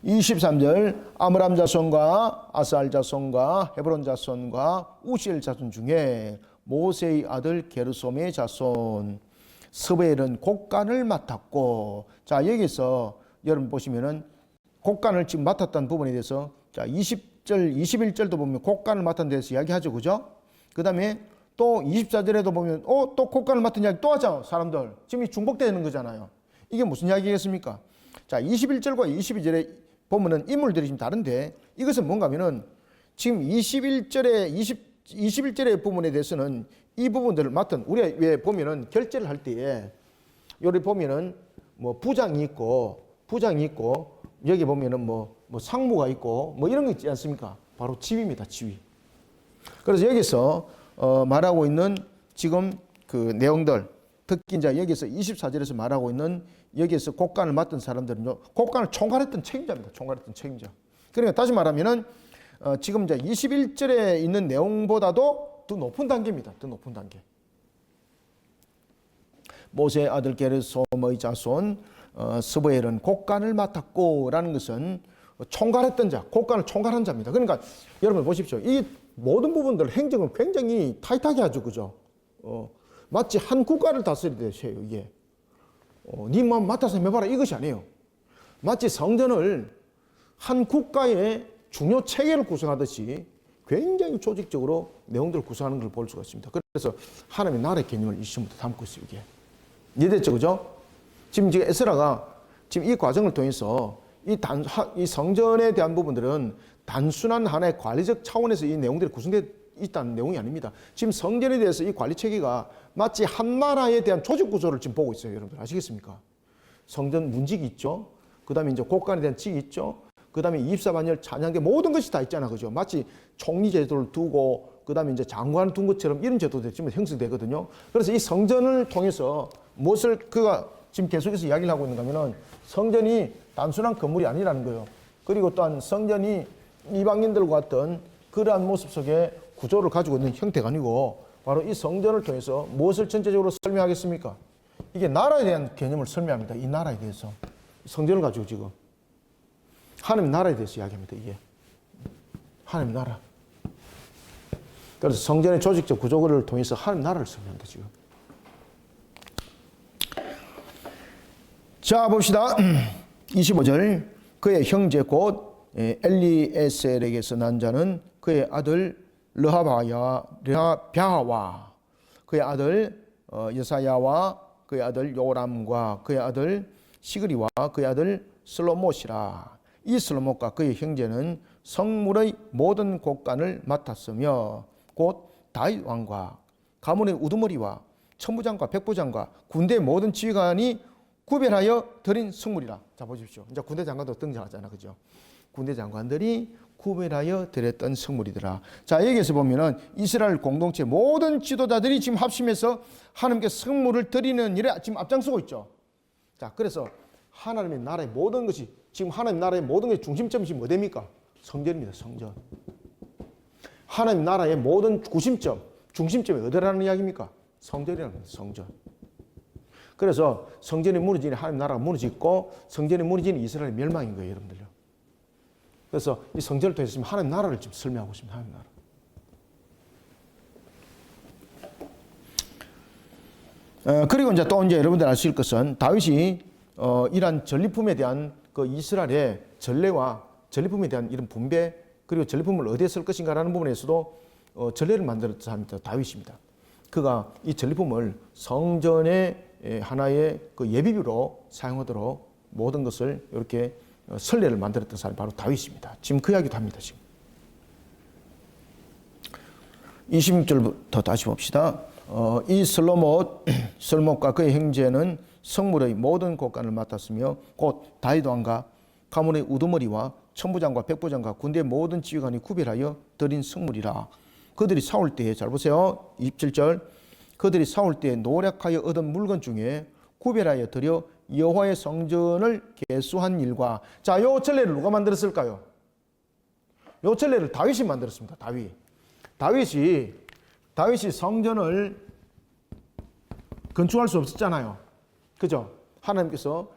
23절. 아므람 자손과 아스알 자손과 헤브론 자손과 우시엘 자손 중에 모세의 아들 게르솜의 자손 스베엘은 곡간을 맡았고. 자, 여기서 여러분 보시면은 곡간을 지금 맡았다는 부분에 대해서, 자, 20절, 21절도 보면 곡간을 맡은 데서 이야기하죠. 그죠? 그 다음에 또 24절에도 보면, 또 곡간을 맡은 이야기 또 하죠. 사람들. 지금 중복되는 거잖아요. 이게 무슨 이야기겠습니까? 자, 21절과 22절에 보면은 인물들이 좀 다른데, 이것은 뭔가 하면은 지금 21절의 부분에 대해서는 이 부분들을 맡은, 우리가 왜 보면은 결제를 할 때에 여기 보면은 뭐 부장이 있고 여기 보면은 뭐 상무가 있고 뭐 이런 거 있지 않습니까? 바로 지위입니다. 지위. 그래서 여기서 말하고 있는 지금 그 내용들, 특히 이제 여기서 24절에서 말하고 있는 여기에서 곡간을 맡은 사람들은요, 곡간을 총괄했던 책임자입니다. 총괄했던 책임자. 그러니까 다시 말하면은 지금 이제 21절에 있는 내용보다도 더 높은 단계입니다. 더 높은 단계. 모세의 아들 게르솜의 자손 스브엘은 곡간을 맡았고라는 것은 총괄했던 자, 곡간을 총괄한 자입니다. 그러니까 여러분 보십시오. 이 모든 부분들 행정을 굉장히 타이트하게 하죠, 그죠? 마치 한 국가를 다스리듯이에요, 이게. 니만 맡아서 해봐라 이것이 아니에요. 마치 성전을 한 국가의 중요 체계를 구성하듯이 굉장히 조직적으로 내용들을 구성하는 걸 볼 수가 있습니다. 그래서 하나님의 나라의 개념을 이 시험부터 담고 있어요, 이게. 이해됐죠, 그죠? 지금 에스라가 지금 이 과정을 통해서 이 성전에 대한 부분들은 단순한 하나의 관리적 차원에서 이 내용들이 구성되어 있다는 내용이 아닙니다. 지금 성전에 대해서 이 관리 체계가 마치 한 나라에 대한 조직 구조를 지금 보고 있어요, 여러분들 아시겠습니까? 성전 문직이 있죠. 그 다음에 이제 곡간에 대한 직이 있죠. 그 다음에 입사반열 찬양계 모든 것이 다 있잖아, 그죠? 마치 총리 제도를 두고 그 다음에 이제 장관을 둔 것처럼 이런 제도들이 지금 형성되거든요. 그래서 이 성전을 통해서 무엇을 그가 지금 계속해서 이야기를 하고 있는가 하면은 성전이 단순한 건물이 아니라는 거예요. 그리고 또한 성전이 이방인들과 같은 그러한 모습 속에 구조를 가지고 있는 형태가 아니고 바로 이 성전을 통해서 무엇을 전체적으로 설명하겠습니까? 이게 나라에 대한 개념을 설명합니다. 이 나라에 대해서. 성전을 가지고 지금. 하나님 나라에 대해서 이야기합니다. 이게. 하나님 나라. 그래서 성전의 조직적 구조를 통해서 하나님 나라를 설명합니다. 지금. 자, 봅시다. 25절. 그의 형제 곧 엘리에셀에게서 난 자는 그의 아들 르하랴와 그의 아들 여사야와 그의 아들 요람과 그의 아들 시그리와 그의 아들 슬로못이라. 이 슬로못과 그의 형제는 성물의 모든 곡간을 맡았으며 곧 다윗 왕과 가문의 우두머리와 천부장과 백부장과 군대의 모든 지휘관이 구별하여 드린 성물이라. 자, 보십시오. 이제 군대 장관도 등장하잖아, 그죠? 군대 장관들이 구별하여 드렸던 성물이더라. 자, 여기에서 보면은 이스라엘 공동체 모든 지도자들이 지금 합심해서 하나님께 성물을 드리는 일에 지금 앞장서고 있죠. 자, 그래서 하나님의 나라의 모든 것이 지금 하나님 나라의 모든 것의 중심점이 지금 어디입니까? 성전입니다. 성전. 하나님 나라의 모든 구심점, 중심점이 어디라는 이야기입니까? 성전이라는 겁니다. 성전. 그래서 성전이 무너지니 하나님 나라가 무너지고 성전이 무너지니 이스라엘의 멸망인 거예요, 여러분들요. 그래서 이 성전을 통해서 지금 하나님 나라를 지금 설명하고 있습니다. 하나님 나라. 그리고 이제 또 이제 여러분들 아실 것은 다윗이 이러한 전리품에 대한 그 이스라엘의 전례와 전리품에 대한 이런 분배 그리고 전리품을 어디에 쓸 것인가라는 부분에서도 전례를 만들었던 사람이 다윗입니다. 그가 이 전리품을 성전의 하나의 그 예비비로 사용하도록 모든 것을 이렇게 선례를 만들었던 사람이 바로 다윗입니다. 지금 그 이야기도 합니다. 지금 26절부터 다시 봅시다. 이 슬롯과 그의 형제는 성물의 모든 곡간을 맡았으며 곧 다윗 왕과 가문의 우두머리와 천부장과 백부장과 군대의 모든 지휘관이 구별하여 드린 성물이라. 그들이 싸울 때에 잘 보세요. 27절 그들이 싸울 때에 노력하여 얻은 물건 중에 구별하여 드려 여호와의 성전을 개수한 일과. 자, 요 전례를 누가 만들었을까요? 요 전례를 다윗이 만들었습니다. 다윗이 성전을 건축할 수 없었잖아요. 그죠? 하나님께서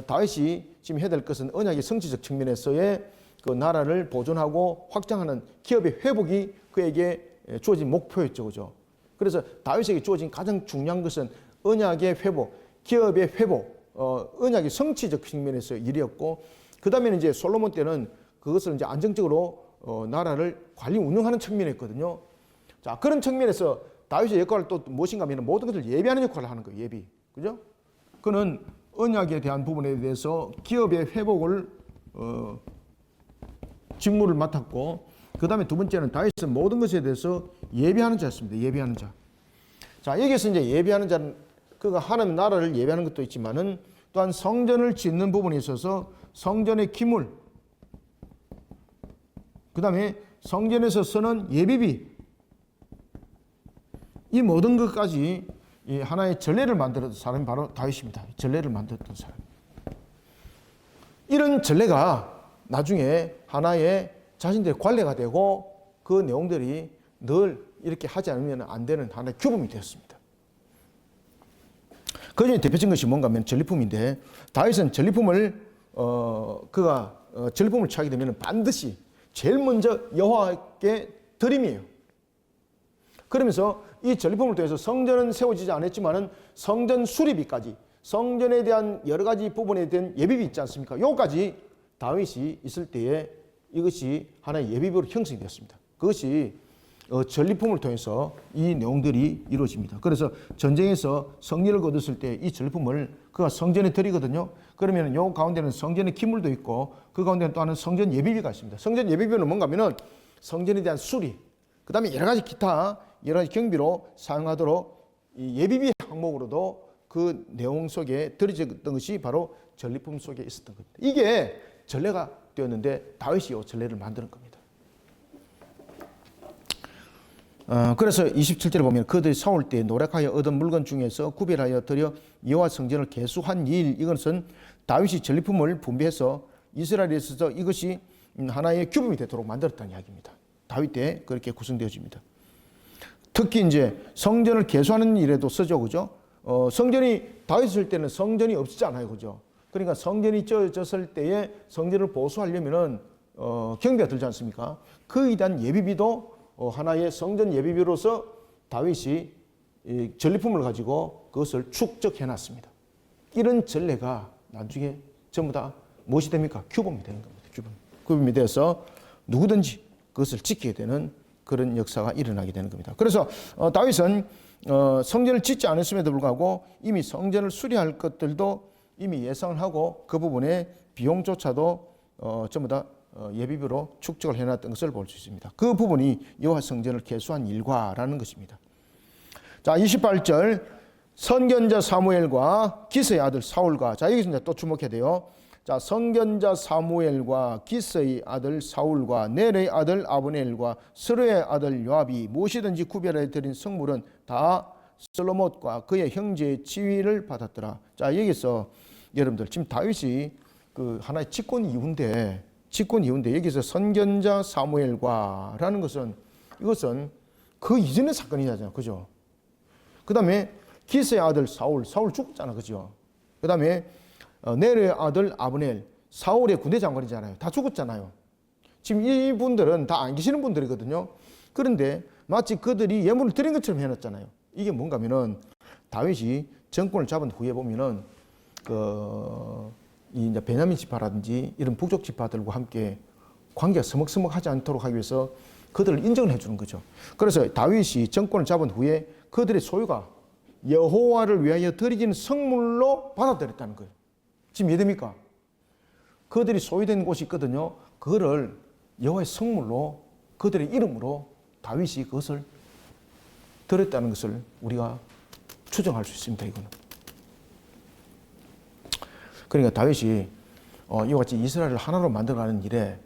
다윗이 지금 해야 될 것은 언약의 성취적 측면에서의 그 나라를 보존하고 확장하는 기업의 회복이 그에게 주어진 목표였죠. 그죠? 그래서 다윗에게 주어진 가장 중요한 것은 언약의 회복, 기업의 회복, 언약의 성취적 측면에서 일이었고, 그 다음에는 이제 솔로몬 때는 그것을 이제 안정적으로 나라를 관리 운영하는 측면이었거든요. 자, 그런 측면에서 다윗의 역할은 또 무엇인가 하면 모든 것을 예비하는 역할을 하는 거예요. 예비. 그죠? 그는 언약에 대한 부분에 대해서 기업의 회복을 직무를 맡았고, 그 다음에 두 번째는 다윗은 모든 것에 대해서 예비하는 자였습니다. 예비하는 자. 자, 여기서 이제 예비하는 자는 그가 하나님 나라를 예비하는 것도 있지만은 또한 성전을 짓는 부분에 있어서 성전의 기물, 그 다음에 성전에서 쓰는 예비비, 이 모든 것까지 이 하나의 전례를 만들었던 사람이 바로 다윗입니다. 전례를 만들었던 사람. 이런 전례가 나중에 하나의 자신들의 관례가 되고 그 내용들이 늘 이렇게 하지 않으면 안 되는 하나의 규범이 되었습니다. 그 중에 대표적인 것이 뭔가 하면 전리품인데 다윗은 전리품을 전리품을 취하게 되면 반드시 제일 먼저 여호와께 드림이에요. 그러면서 이 전리품을 통해서 성전은 세워지지 않았지만은 성전 수리비까지 성전에 대한 여러 가지 부분에 대한 예비비 있지 않습니까? 요까지 다윗이 있을 때에 이것이 하나의 예비비로 형성이 되었습니다. 그것이 전리품을 통해서 이 내용들이 이루어집니다. 그래서 전쟁에서 승리를 거뒀을 때 이 전리품을 그가 성전에 드리거든요. 그러면 요 가운데는 성전의 기물도 있고 그 가운데는 또 하나는 성전 예비비가 있습니다. 성전 예비비는 뭔가 하면은 성전에 대한 수리, 그 다음에 여러 가지 기타, 여러 가지 경비로 사용하도록 이 예비비 항목으로도 그 내용 속에 들어졌던 것이 바로 전리품 속에 있었던 겁니다. 이게 전례가 되었는데 다윗이 이 전례를 만드는 겁니다. 그래서 27절에 보면 그들이 싸울 때 노력하여 얻은 물건 중에서 구별하여 드려 여호와 성전을 계수한 일, 이것은 다윗이 전리품을 분배해서 이스라엘에 있어서 이것이 하나의 규범이 되도록 만들었다는 이야기입니다. 다윗 때 그렇게 구성되어집니다. 특히 이제 성전을 계수하는 일에도 쓰죠, 그죠? 성전이 다윗 있을 때는 성전이 없었잖아요, 그죠? 그러니까 성전이 쪄졌을 때에 성전을 보수하려면은 경비가 들지 않습니까? 그에 대한 예비비도 하나의 성전 예비비로서 다윗이 전리품을 가지고 그것을 축적해 놨습니다. 이런 전례가 나중에 전부 다 무엇이 됩니까? 규범이 되는 겁니다. 규범이 되어서 누구든지 그것을 지켜야 되는 그런 역사가 일어나게 되는 겁니다. 그래서 다윗은 성전을 짓지 않았음에도 불구하고 이미 성전을 수리할 것들도 이미 예상을 하고 그 부분에 비용조차도 전부 다 예비비로 축적을 해놨던 것을 볼 수 있습니다. 그 부분이 여호와 성전을 계수한 일과라는 것입니다. 자, 28절 선견자 사무엘과 기스의 아들 사울과, 자 여기서 이제 또 주목해야 돼요. 자, 선견자 사무엘과 기스의 아들 사울과 넬의 아들 아브넬과 스르의 아들 요압이 무엇이든지 구별해 드린 성물은 다 슬로못과 그의 형제의 지위를 받았더라. 자, 여기서 여러분들 지금 다윗이 그 하나의 집권 이후인데 여기서 선견자 사무엘과라는 것은 이것은 그 이전의 사건이잖아요, 그죠? 그 다음에 기스의 아들 사울 죽었잖아, 그죠? 그 다음에 넬의 아들 아브넬, 사울의 군대 장관이잖아요. 다 죽었잖아요. 지금 이분들은 다 안 계시는 분들이거든요. 그런데 마치 그들이 예물을 드린 것처럼 해놨잖아요. 이게 뭔가 하면은 다윗이 정권을 잡은 후에 보면은 이 이제 베냐민 지파라든지 이런 북쪽 지파들과 함께 관계가 서먹서먹하지 않도록 하기 위해서 그들을 인정을 해주는 거죠. 그래서 다윗이 정권을 잡은 후에 그들의 소유가 여호와를 위하여 드리기는 성물로 받아들였다는 거예요. 지금 이해됩니까? 그들이 소유된 곳이 있거든요. 그거를 여호와의 성물로 그들의 이름으로 다윗이 그것을 드렸다는 것을 우리가 추정할 수 있습니다. 이거는. 그러니까 다윗이 이와 같이 이스라엘을 하나로 만들어가는 일에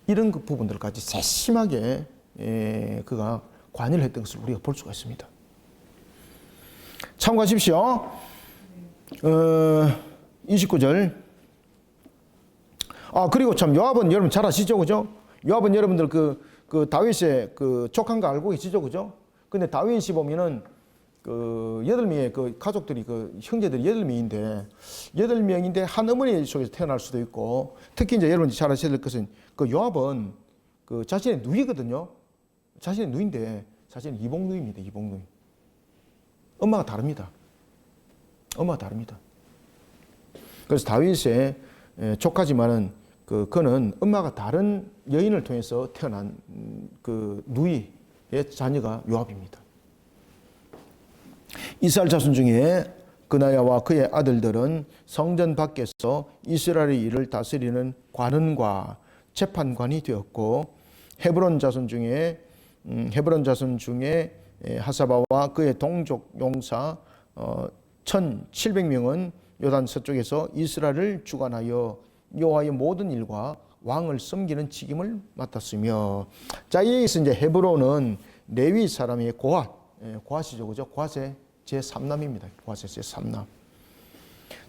이런 그 부분들까지 세심하게 그가 관여를 했던 것을 우리가 볼 수가 있습니다. 참고하십시오. 29절. 그리고 참 요압은 여러분 잘 아시죠, 그죠? 요압은 여러분들 그 다윗의 그 족한 거 알고 계시죠, 그죠? 근데 다윗이 보면은 그 8명의 그 가족들이 그 형제들이 8명인데 한 어머니 속에서 태어날 수도 있고, 특히 이제 여러분 잘 아셔야 될 것은 그 요압은 그 자신의 누이거든요. 자신의 누이인데 사실은 이복누이입니다. 이복누이. 엄마가 다릅니다. 그래서 다윗의 조카지만은 그는 엄마가 다른 여인을 통해서 태어난 그 누이의 자녀가 요압입니다. 이스라엘 자손 중에 그나야와 그의 아들들은 성전 밖에서 이스라엘의 일을 다스리는 관원과 재판관이 되었고, 헤브론 자손 중에 하사바와 그의 동족 용사 1,700명은 요단 서쪽에서 이스라엘을 주관하여 여호와의 모든 일과 왕을 섬기는 책임을 맡았으며, 자 여기서 이제 헤브론은 레위 사람의 고앗이죠, 그죠? 고앗의 제3남입니다. 보아스 제3남.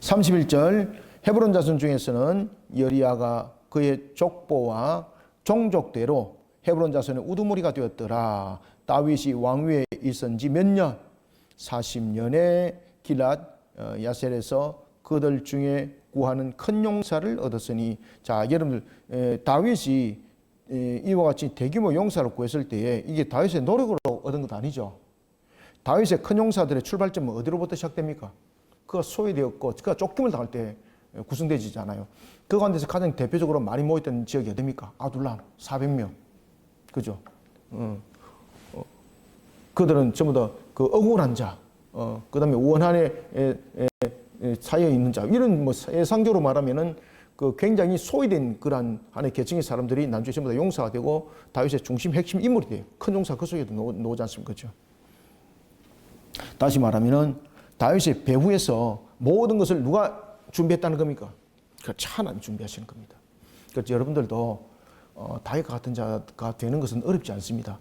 31절 헤브론 자손 중에서는 여리야가 그의 족보와 종족대로 헤브론 자손의 우두머리가 되었더라. 다윗이 왕위에 있은 지 몇 년? 40년에 길랏 야셀에서 그들 중에 구하는 큰 용사를 얻었으니, 자 여러분들, 다윗이 이와 같이 대규모 용사를 구했을 때에 이게 다윗의 노력으로 얻은 것 아니죠. 다윗의 큰 용사들의 출발점은 어디로부터 시작됩니까? 그가 소외되었고 그가 쫓김을 당할 때 구성되지잖아요. 그 가운데서 가장 대표적으로 많이 모였던 지역이 어디입니까? 아둘람 400명. 그죠? 그들은 전부 다 그 억울한 자, 그 다음에 원한에 사여 있는 자, 이런 뭐 예상적으로 말하면은 그 굉장히 소외된 그런 한의 계층의 사람들이 나중에 전부 다 용사가 되고 다윗의 중심 핵심 인물이 돼요. 큰 용사 그 속에도 나오지 않습니까? 그죠? 다시 말하면은 다윗의 배후에서 모든 것을 누가 준비했다는 겁니까? 그렇죠. 하나님 준비하시는 겁니다. 그래서 여러분들도 다윗과 같은 자가 되는 것은 어렵지 않습니다.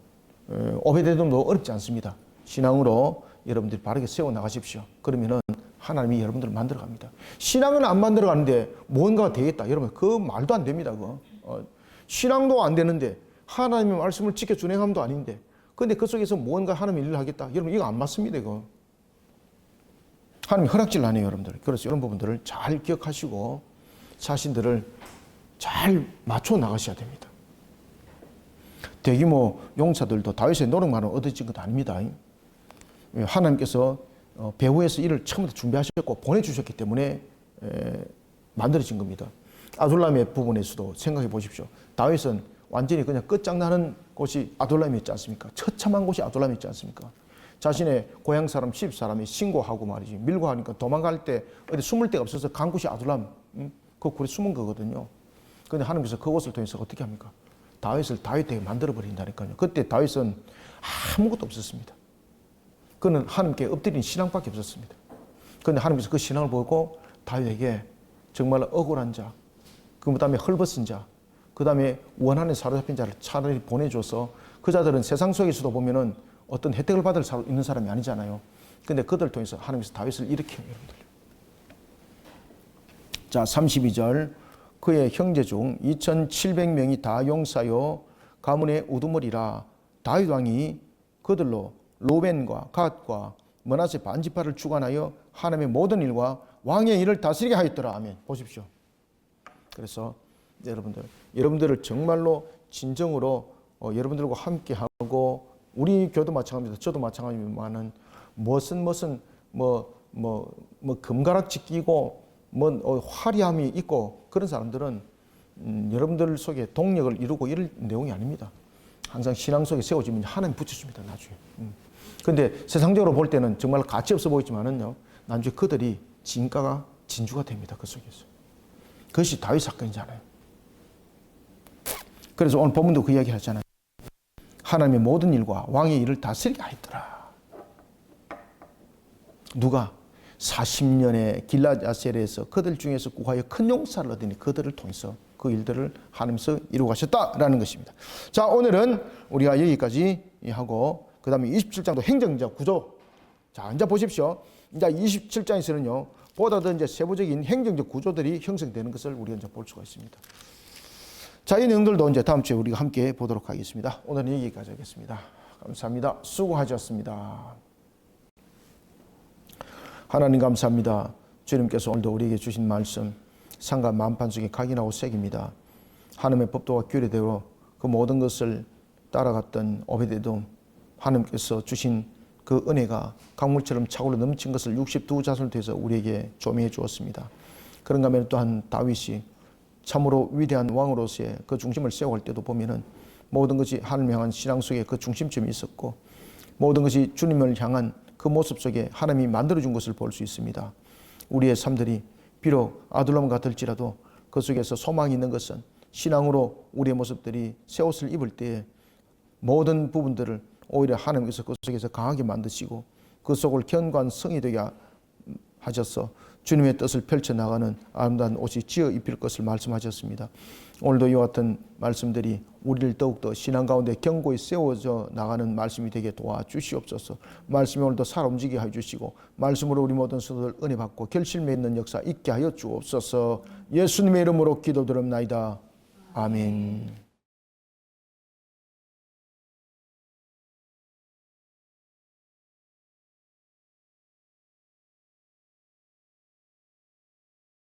오베데돔도 어렵지 않습니다. 신앙으로 여러분들이 바르게 세워나가십시오. 그러면은 하나님이 여러분들을 만들어갑니다. 신앙은 안 만들어가는데 뭔가가 되겠다. 여러분 그 말도 안 됩니다. 그거. 신앙도 안 되는데 하나님의 말씀을 지켜 준행함도 아닌데 근데 그 속에서 뭔가 하나님의 일을 하겠다. 여러분 이거 안 맞습니다. 이거. 하나님이 허락질 안 해요. 여러분들. 그래서 이런 부분들을 잘 기억하시고 자신들을 잘 맞춰 나가셔야 됩니다. 대규모 용사들도 다윗의 노력만으로 얻어진 것 아닙니다. 하나님께서 배후에서 이를 처음부터 준비하셨고 보내주셨기 때문에 만들어진 겁니다. 아둘람의 부분에서도 생각해 보십시오. 다윗은 완전히 그냥 끝장나는 곳이 아둘람이었지 않습니까? 처참한 곳이 아둘람이었지 않습니까? 자신의 고향 사람 10사람이 신고하고 말이지 밀고 하니까 도망갈 때 어디 숨을 데가 없어서 간 곳이 아둘람, 그 굴에 숨은 거거든요. 그런데 하나님께서 그곳을 통해서 어떻게 합니까? 다윗을 다윗에게 만들어 버린다니까요. 그때 다윗은 아무것도 없었습니다. 그는 하나님께 엎드린 신앙밖에 없었습니다. 그런데 하나님께서 그 신앙을 보고 다윗에게 정말 억울한 자, 그 다음에 헐벗은 자, 그 다음에 원한에 사로잡힌 자를 차라리 보내줘서 그 자들은 세상 속에서도 보면은 어떤 혜택을 받을 수 있는 사람이 아니잖아요. 그런데 그들을 통해서 하나님께서 다윗을 일으켜요. 여러분들. 자 32절 그의 형제 중 2700명이 다 용사요 가문의 우두머리라. 다윗 왕이 그들로 로벤과 갓과 므낫세 반지파를 주관하여 하나님의 모든 일과 왕의 일을 다스리게 하였더라. 아멘. 보십시오. 그래서 여러분들을 정말로 진정으로 여러분들과 함께 하고 우리 교도 마찬가지입니다. 저도 마찬가지지만은 무슨 금가락지 끼고 화려함이 있고 그런 사람들은 여러분들 속에 동력을 이루고 이럴 내용이 아닙니다. 항상 신앙 속에 세워지면 하나님 붙여줍니다. 나중에. 근데 세상적으로 볼 때는 정말 가치 없어 보이지만은요, 나중에 그들이 진주가 됩니다. 그 속에서. 그것이 다윗 사건이잖아요. 그래서 오늘 본문도 그 이야기 하잖아요. 하나님의 모든 일과 왕의 일을 다스리게 하였더라. 누가? 40년의 길랏 야셀에서 그들 중에서 구하여 큰 용사를 얻으니 그들을 통해서 그 일들을 하나님께서 이루어 가셨다라는 것입니다. 자, 오늘은 우리가 여기까지 하고 그 다음에 27장도 행정적 구조. 자, 이제 보십시오. 이제 27장에서는요, 보다 더 이제 세부적인 행정적 구조들이 형성되는 것을 우리가 이제 볼 수가 있습니다. 자, 이 내용들도 이제 다음 주에 우리가 함께 보도록 하겠습니다. 오늘은 여기까지 하겠습니다. 감사합니다. 수고하셨습니다. 하나님 감사합니다. 주님께서 오늘도 우리에게 주신 말씀 상가 만판 속에 각인하고 새깁니다. 하나님의 법도와 규례대로 그 모든 것을 따라갔던 오베데돔, 하나님께서 주신 그 은혜가 강물처럼 차고로 넘친 것을 62자손을 통해서 우리에게 조명해 주었습니다. 그런가 하면 또한 다윗이 참으로 위대한 왕으로서의 그 중심을 세워갈 때도 보면은 모든 것이 하나님을 향한 신앙 속에 그 중심점이 있었고 모든 것이 주님을 향한 그 모습 속에 하나님이 만들어준 것을 볼 수 있습니다. 우리의 삶들이 비록 아둘람 같을지라도 그 속에서 소망이 있는 것은 신앙으로 우리의 모습들이 새 옷을 입을 때에 모든 부분들을 오히려 하나님께서 그 속에서 강하게 만드시고 그 속을 견고한 성이 되게 하셔서 주님의 뜻을 펼쳐나가는 아름다운 옷이 지어 입힐 것을 말씀하셨습니다. 오늘도 이와 같은 말씀들이 우리를 더욱더 신앙 가운데 견고히 세워져 나가는 말씀이 되게 도와주시옵소서. 말씀이 오늘도 살아 움직이게 해주시고 말씀으로 우리 모든 성도들 은혜 받고 결실매 있는 역사 있게 하여 주옵소서. 예수님의 이름으로 기도드립나이다. 아멘.